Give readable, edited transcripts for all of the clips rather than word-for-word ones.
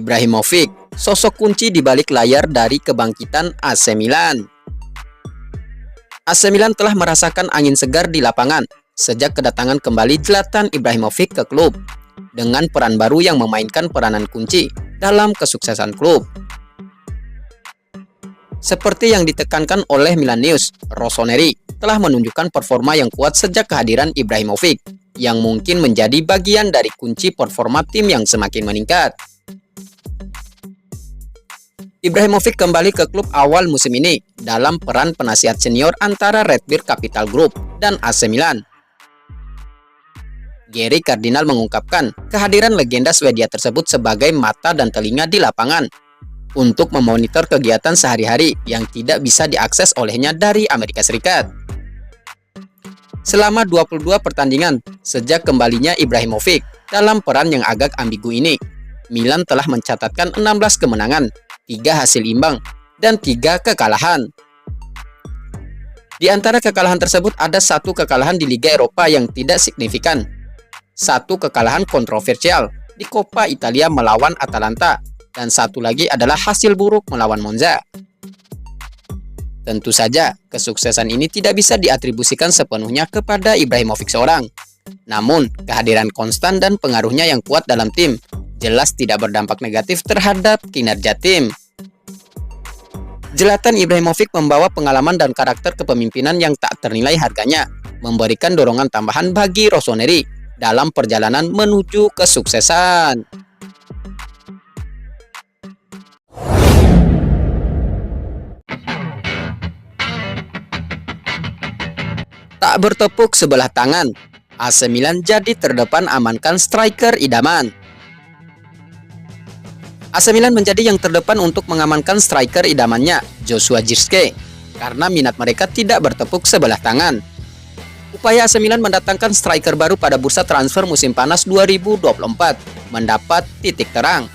Ibrahimovic, sosok kunci di balik layar dari kebangkitan AC Milan. AC Milan telah merasakan angin segar di lapangan sejak kedatangan kembali Zlatan Ibrahimovic ke klub, dengan peran baru yang memainkan peranan kunci dalam kesuksesan klub. Seperti yang ditekankan oleh Milan News, Rossoneri telah menunjukkan performa yang kuat sejak kehadiran Ibrahimovic, yang mungkin menjadi bagian dari kunci performa tim yang semakin meningkat. Ibrahimovic kembali ke klub awal musim ini dalam peran penasihat senior antara Red Bird Capital Group dan AC Milan. Gary Cardinal mengungkapkan kehadiran legenda Swedia tersebut sebagai mata dan telinga di lapangan untuk memonitor kegiatan sehari-hari yang tidak bisa diakses olehnya dari Amerika Serikat. Selama 22 pertandingan sejak kembalinya Ibrahimovic dalam peran yang agak ambigu ini, Milan telah mencatatkan 16 kemenangan, 3 hasil imbang, dan 3 kekalahan. Di antara kekalahan tersebut ada 1 kekalahan di Liga Eropa yang tidak signifikan, 1 kekalahan kontroversial di Coppa Italia melawan Atalanta, dan 1 lagi adalah hasil buruk melawan Monza. Tentu saja, kesuksesan ini tidak bisa diatribusikan sepenuhnya kepada Ibrahimovic seorang. Namun, kehadiran konstan dan pengaruhnya yang kuat dalam tim jelas tidak berdampak negatif terhadap kinerja tim. Zlatan Ibrahimovic membawa pengalaman dan karakter kepemimpinan yang tak ternilai harganya, memberikan dorongan tambahan bagi Rossoneri dalam perjalanan menuju kesuksesan. Tak bertepuk sebelah tangan, AC Milan jadi terdepan amankan striker idaman. AC Milan menjadi yang terdepan untuk mengamankan striker idamannya, Joshua Zirkzee, karena minat mereka tidak bertepuk sebelah tangan. Upaya AC Milan mendatangkan striker baru pada bursa transfer musim panas 2024 mendapat titik terang.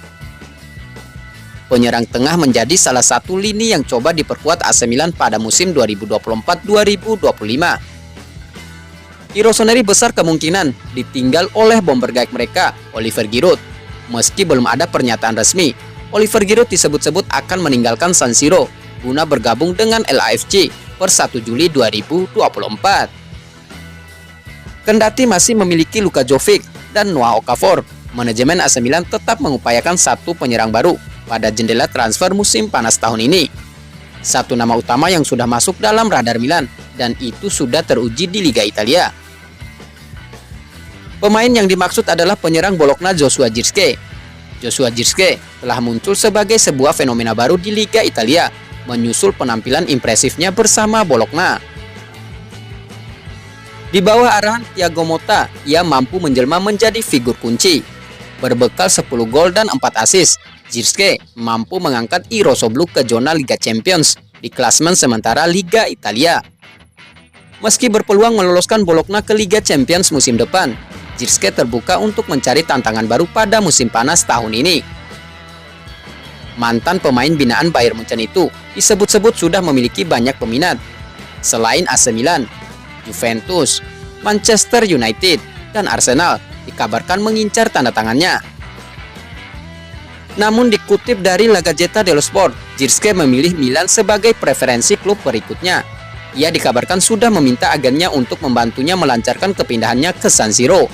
Penyerang tengah menjadi salah satu lini yang coba diperkuat AC Milan pada musim 2024-2025. Rossoneri besar kemungkinan ditinggal oleh bomber gaek mereka, Oliver Giroud. Meski belum ada pernyataan resmi, Oliver Giroud disebut-sebut akan meninggalkan San Siro guna bergabung dengan LAFC per 1 Juli 2024. Kendati masih memiliki Luka Jovic dan Noah Okafor, manajemen AC Milan tetap mengupayakan 1 penyerang baru pada jendela transfer musim panas tahun ini. 1 nama utama yang sudah masuk dalam radar Milan, dan itu sudah teruji di Liga Italia. Pemain yang dimaksud adalah penyerang Bologna Joshua Zirkzee. Joshua Zirkzee telah muncul sebagai sebuah fenomena baru di Liga Italia, menyusul penampilan impresifnya bersama Bologna. Di bawah arahan Thiago Motta, ia mampu menjelma menjadi figur kunci. Berbekal 10 gol dan 4 assist, Zirkzee mampu mengangkat Rossoneri ke zona Liga Champions di klasemen sementara Liga Italia. Meski berpeluang meloloskan Bologna ke Liga Champions musim depan, Zirkzee terbuka untuk mencari tantangan baru pada musim panas tahun ini. Mantan pemain binaan Bayern Munchen itu disebut-sebut sudah memiliki banyak peminat. Selain AC Milan, Juventus, Manchester United, dan Arsenal dikabarkan mengincar tanda tangannya. Namun dikutip dari La Gazzetta dello Sport, Zirkzee memilih Milan sebagai preferensi klub berikutnya. Ia dikabarkan sudah meminta agennya untuk membantunya melancarkan kepindahannya ke San Siro.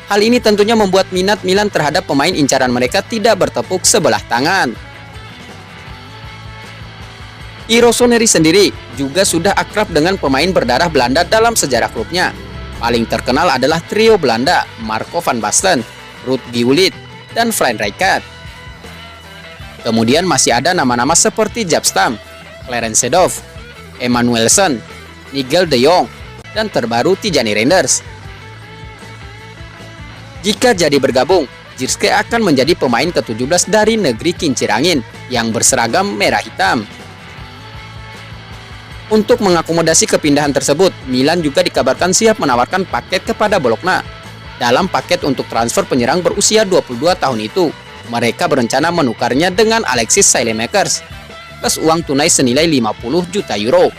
Hal ini tentunya membuat minat Milan terhadap pemain incaran mereka tidak bertepuk sebelah tangan. Rossoneri sendiri juga sudah akrab dengan pemain berdarah Belanda dalam sejarah klubnya. Paling terkenal adalah trio Belanda, Marco van Basten, Ruud Gullit, dan Frank Rijkaard. Kemudian masih ada nama-nama seperti Jaap Stam, Clarence Seedorf, Emmanuelsson, Nigel de Jong, dan terbaru Tijani Reinders. Jika jadi bergabung, Zirkzee akan menjadi pemain ke-17 dari negeri kincir angin yang berseragam merah hitam. Untuk mengakomodasi kepindahan tersebut, Milan juga dikabarkan siap menawarkan paket kepada Bologna. Dalam paket untuk transfer penyerang berusia 22 tahun itu, mereka berencana menukarnya dengan Alexis Saelemaekers plus uang tunai senilai 50 juta euro.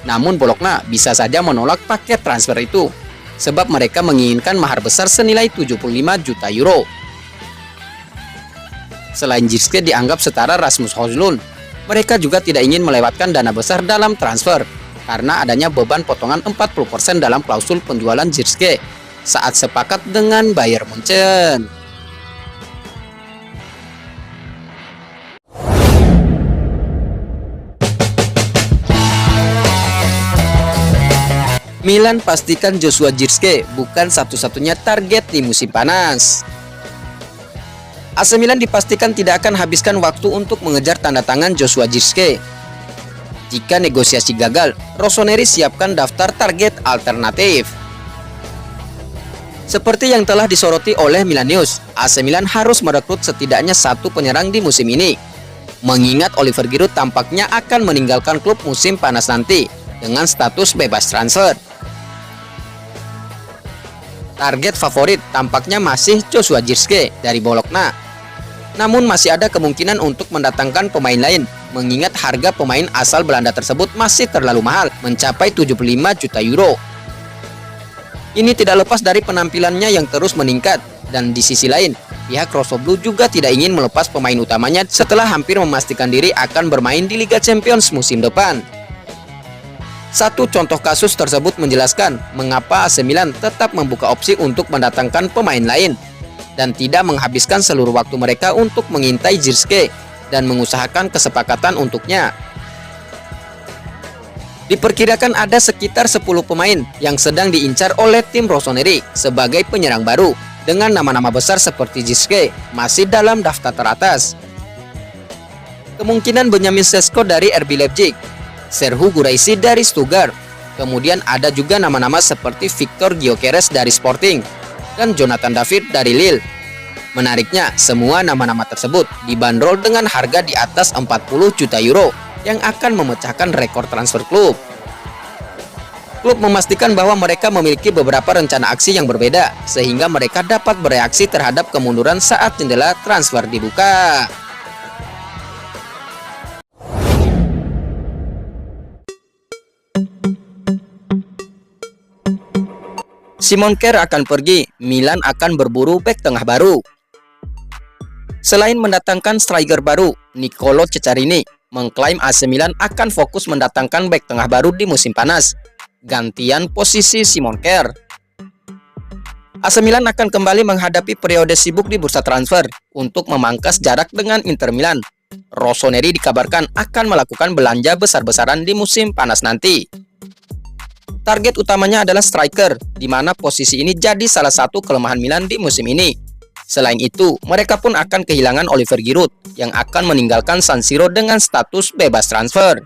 Namun Bologna bisa saja menolak paket transfer itu, sebab mereka menginginkan mahar besar senilai 75 juta euro. Selain Jirske dianggap setara Rasmus Højlund, mereka juga tidak ingin melewatkan dana besar dalam transfer karena adanya beban potongan 40% dalam klausul penjualan Jirske saat sepakat dengan Bayern Munchen. Milan pastikan Joshua Zirkzee bukan satu-satunya target di musim panas. AC Milan dipastikan tidak akan habiskan waktu untuk mengejar tanda tangan Joshua Zirkzee. Jika negosiasi gagal, Rossoneri siapkan daftar target alternatif. Seperti yang telah disoroti oleh Milan News, AC Milan harus merekrut setidaknya satu penyerang di musim ini. Mengingat Oliver Giroud tampaknya akan meninggalkan klub musim panas nanti dengan status bebas transfer. Target favorit tampaknya masih Joshua Zirkzee dari Bologna. Namun masih ada kemungkinan untuk mendatangkan pemain lain, mengingat harga pemain asal Belanda tersebut masih terlalu mahal, mencapai 75 juta euro. Ini tidak lepas dari penampilannya yang terus meningkat, dan di sisi lain, pihak Rossoblu juga tidak ingin melepas pemain utamanya setelah hampir memastikan diri akan bermain di Liga Champions musim depan. Satu contoh kasus tersebut menjelaskan mengapa AC Milan tetap membuka opsi untuk mendatangkan pemain lain dan tidak menghabiskan seluruh waktu mereka untuk mengintai Zirkzee dan mengusahakan kesepakatan untuknya. Diperkirakan ada sekitar 10 pemain yang sedang diincar oleh tim Rossoneri sebagai penyerang baru dengan nama-nama besar seperti Zirkzee masih dalam daftar teratas. Kemungkinan Benjamin Sesko dari RB Leipzig, Serhou Guirassy dari Stuttgart, kemudian ada juga nama-nama seperti Victor Gyökeres dari Sporting dan Jonathan David dari Lille. Menariknya, semua nama-nama tersebut dibanderol dengan harga di atas 40 juta euro yang akan memecahkan rekor transfer klub. Klub memastikan bahwa mereka memiliki beberapa rencana aksi yang berbeda sehingga mereka dapat bereaksi terhadap kemunduran saat jendela transfer dibuka. Simon Kjær akan pergi, Milan akan berburu bek tengah baru. Selain mendatangkan striker baru, Niccolò Ceccarini mengklaim AC Milan akan fokus mendatangkan bek tengah baru di musim panas, gantian posisi Simon Kjær. AC Milan akan kembali menghadapi periode sibuk di bursa transfer untuk memangkas jarak dengan Inter Milan. Rossoneri dikabarkan akan melakukan belanja besar-besaran di musim panas nanti. Target utamanya adalah striker, di mana posisi ini jadi salah satu kelemahan Milan di musim ini. Selain itu, mereka pun akan kehilangan Oliver Giroud yang akan meninggalkan San Siro dengan status bebas transfer.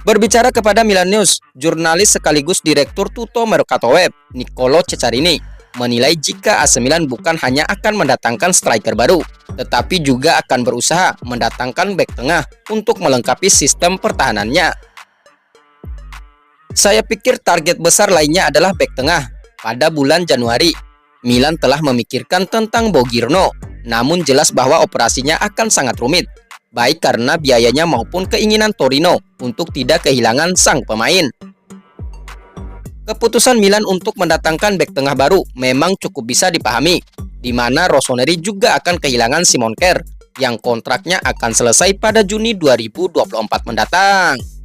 Berbicara kepada Milan News, jurnalis sekaligus direktur Tutto Mercato Web, Niccolò Ceccarini, menilai jika AC Milan bukan hanya akan mendatangkan striker baru, tetapi juga akan berusaha mendatangkan bek tengah untuk melengkapi sistem pertahanannya. Saya pikir target besar lainnya adalah bek tengah. Pada bulan Januari, Milan telah memikirkan tentang Bogirno, namun jelas bahwa operasinya akan sangat rumit, baik karena biayanya maupun keinginan Torino untuk tidak kehilangan sang pemain. Keputusan Milan untuk mendatangkan bek tengah baru memang cukup bisa dipahami, di mana Rossoneri juga akan kehilangan Simon Kjær yang kontraknya akan selesai pada Juni 2024 mendatang.